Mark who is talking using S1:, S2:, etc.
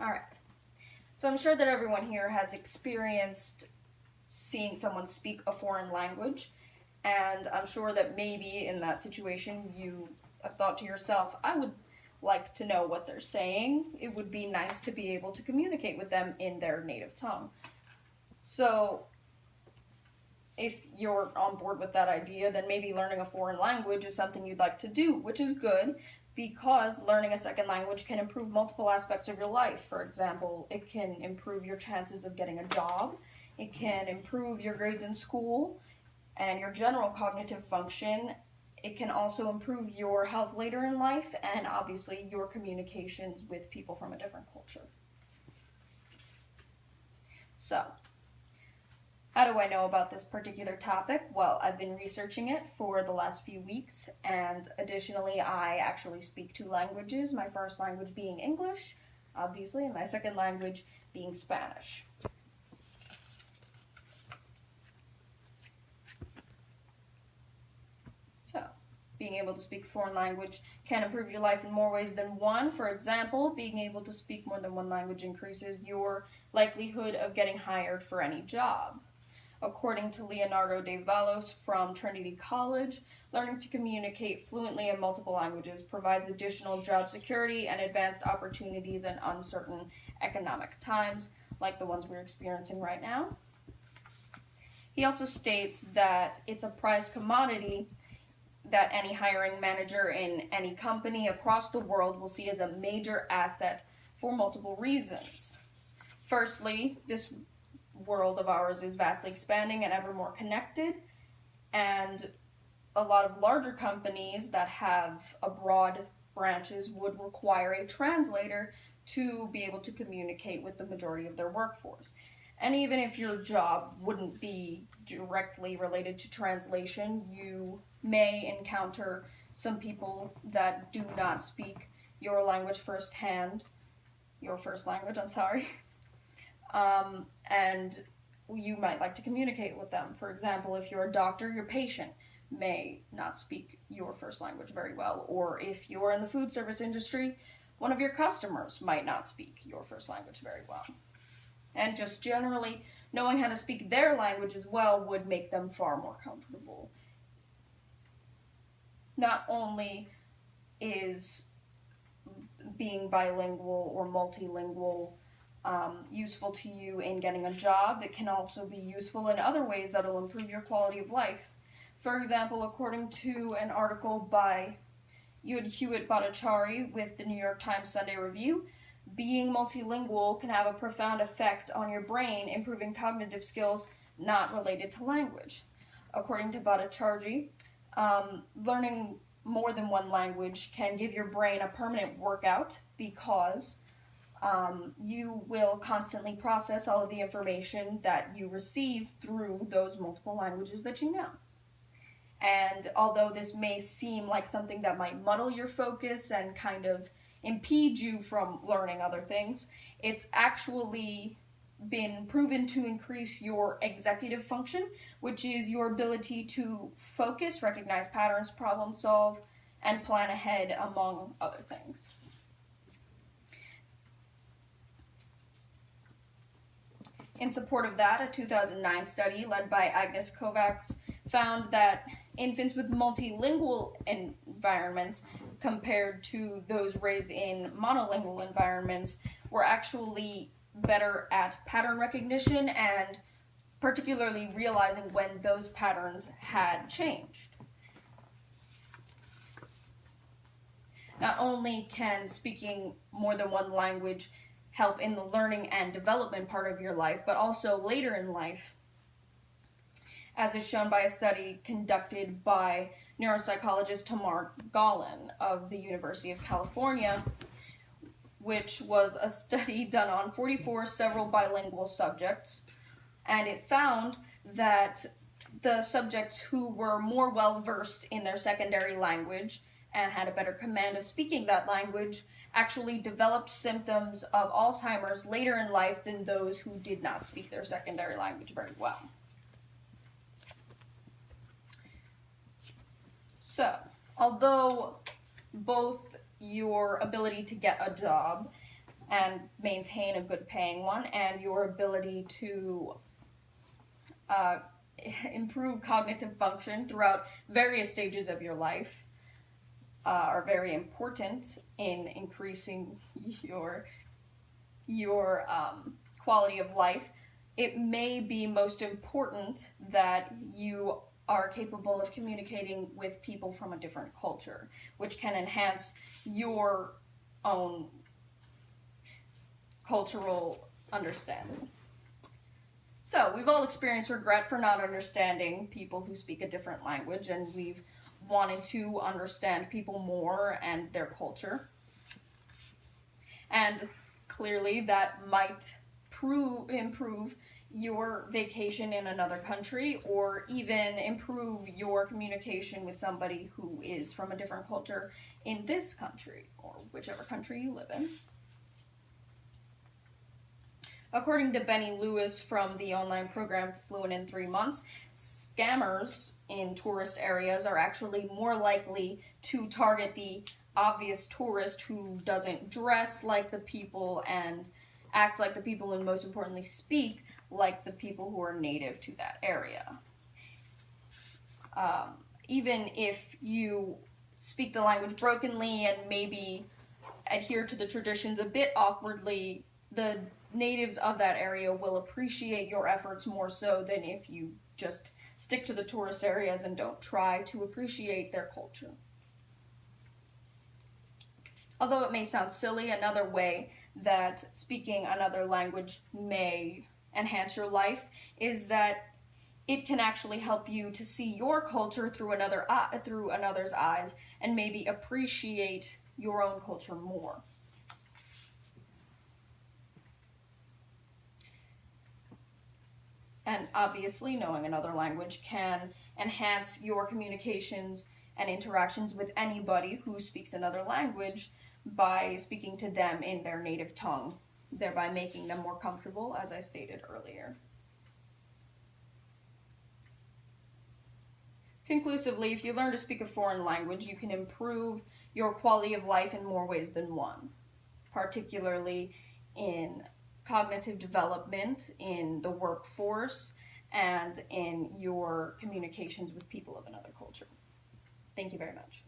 S1: Alright, so I'm sure that everyone here has experienced seeing someone speak a foreign language, and I'm sure that maybe in that situation you have thought to yourself, I would like to know what they're saying. It would be nice to be able to communicate with them in their native tongue. So if you're on board with that idea, then maybe learning a foreign language is something you'd like to do, which is good because learning a second language can improve multiple aspects of your life. For example, it can improve your chances of getting a job, it can improve your grades in school and your general cognitive function. It can also improve your health later in life and obviously your communications with people from a different culture. So, how do I know about this particular topic? Well, I've been researching it for the last few weeks, and additionally, I actually speak two languages, my first language being English, obviously, and my second language being Spanish. So, being able to speak a foreign language can improve your life in more ways than one. For example, being able to speak more than one language increases your likelihood of getting hired for any job. According to Leonardo de Valos from Trinity College, learning to communicate fluently in multiple languages provides additional job security and advanced opportunities in uncertain economic times, like the ones we're experiencing right now. He also states that it's a prized commodity that any hiring manager in any company across the world will see as a major asset for multiple reasons. Firstly, this world of ours is vastly expanding and ever more connected, and a lot of larger companies that have abroad branches would require a translator to be able to communicate with the majority of their workforce. And even if your job wouldn't be directly related to translation, you may encounter some people that do not speak your language firsthand, your first language, and you might like to communicate with them. For example, if you're a doctor, your patient may not speak your first language very well, or if you're in the food service industry, one of your customers might not speak your first language very well. And just generally, knowing how to speak their language as well would make them far more comfortable. Not only is being bilingual or multilingual useful to you in getting a job, it can also be useful in other ways that will improve your quality of life. For example, according to an article by Hewitt Bhattacharya with the New York Times Sunday Review, being multilingual can have a profound effect on your brain, improving cognitive skills not related to language. According to Bhattacharya, learning more than one language can give your brain a permanent workout because you will constantly process all of the information that you receive through those multiple languages that you know. And although this may seem like something that might muddle your focus and kind of impede you from learning other things, it's actually been proven to increase your executive function, which is your ability to focus, recognize patterns, problem solve, and plan ahead, among other things. In support of that, a 2009 study led by Agnes Kovacs found that infants with multilingual environments compared to those raised in monolingual environments were actually better at pattern recognition and particularly realizing when those patterns had changed. Not only can speaking more than one language help in the learning and development part of your life, but also later in life, as is shown by a study conducted by neuropsychologist Tamar Golan of the University of California, which was a study done on 44 several bilingual subjects, and it found that the subjects who were more well-versed in their secondary language and had a better command of speaking that language actually developed symptoms of Alzheimer's later in life than those who did not speak their secondary language very well. So, although both your ability to get a job and maintain a good paying one, and your ability to improve cognitive function throughout various stages of your life are very important in increasing your quality of life. It may be most important that you are capable of communicating with people from a different culture, which can enhance your own cultural understanding. So, we've all experienced regret for not understanding people who speak a different language, and we've wanted to understand people more and their culture. And clearly, that might improve your vacation in another country, or even improve your communication with somebody who is from a different culture in this country, or whichever country you live in. According to Benny Lewis from the online program Fluent in 3 Months, scammers in tourist areas are actually more likely to target the obvious tourist who doesn't dress like the people and act like the people, and most importantly speak like the people who are native to that area. Even if you speak the language brokenly and maybe adhere to the traditions a bit awkwardly, the natives of that area will appreciate your efforts more so than if you just stick to the tourist areas and don't try to appreciate their culture. Although it may sound silly, another way that speaking another language may enhance your life is that it can actually help you to see your culture through another's eyes and maybe appreciate your own culture more. And obviously, knowing another language can enhance your communications and interactions with anybody who speaks another language by speaking to them in their native tongue, thereby making them more comfortable, as I stated earlier. Conclusively, if you learn to speak a foreign language, you can improve your quality of life in more ways than one, particularly in cognitive development, in the workforce, and in your communications with people of another culture. Thank you very much.